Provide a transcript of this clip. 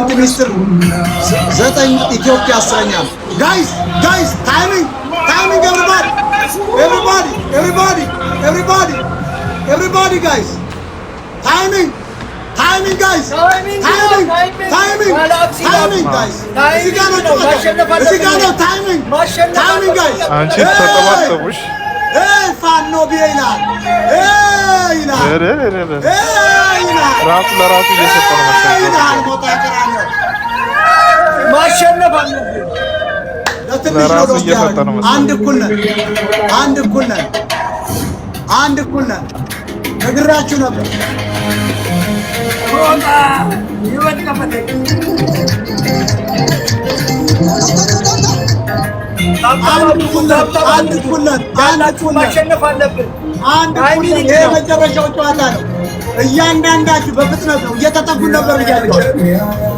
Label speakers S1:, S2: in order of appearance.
S1: 8 ሚስጥር 9 ኢትዮጵያ 10ኛ ጋይስ ታይሚንግ everybody guys timing guys timing guys
S2: አንቺ ተቀባጠቡሽ
S1: ፋኖ ቢይላል
S2: ራሱ ለራሱ እየሰጠ ነው መሰለኝ
S1: ማሸነፍ አለብን ለራሱ እየሰጠ ነው መሰለኝ አንድ እኩል ነን ነግራችሁ ነበር ሮጣ ይወድቀበት አንድ እኩል ነን ማሸነፍ አለብን አንድ እኩል ነን ይሄ መጨረሻው ጨዋታ ነው እያንዳንዳችሁ በፍጥነት ነው እየተጠጉ ነበር እያላችሁ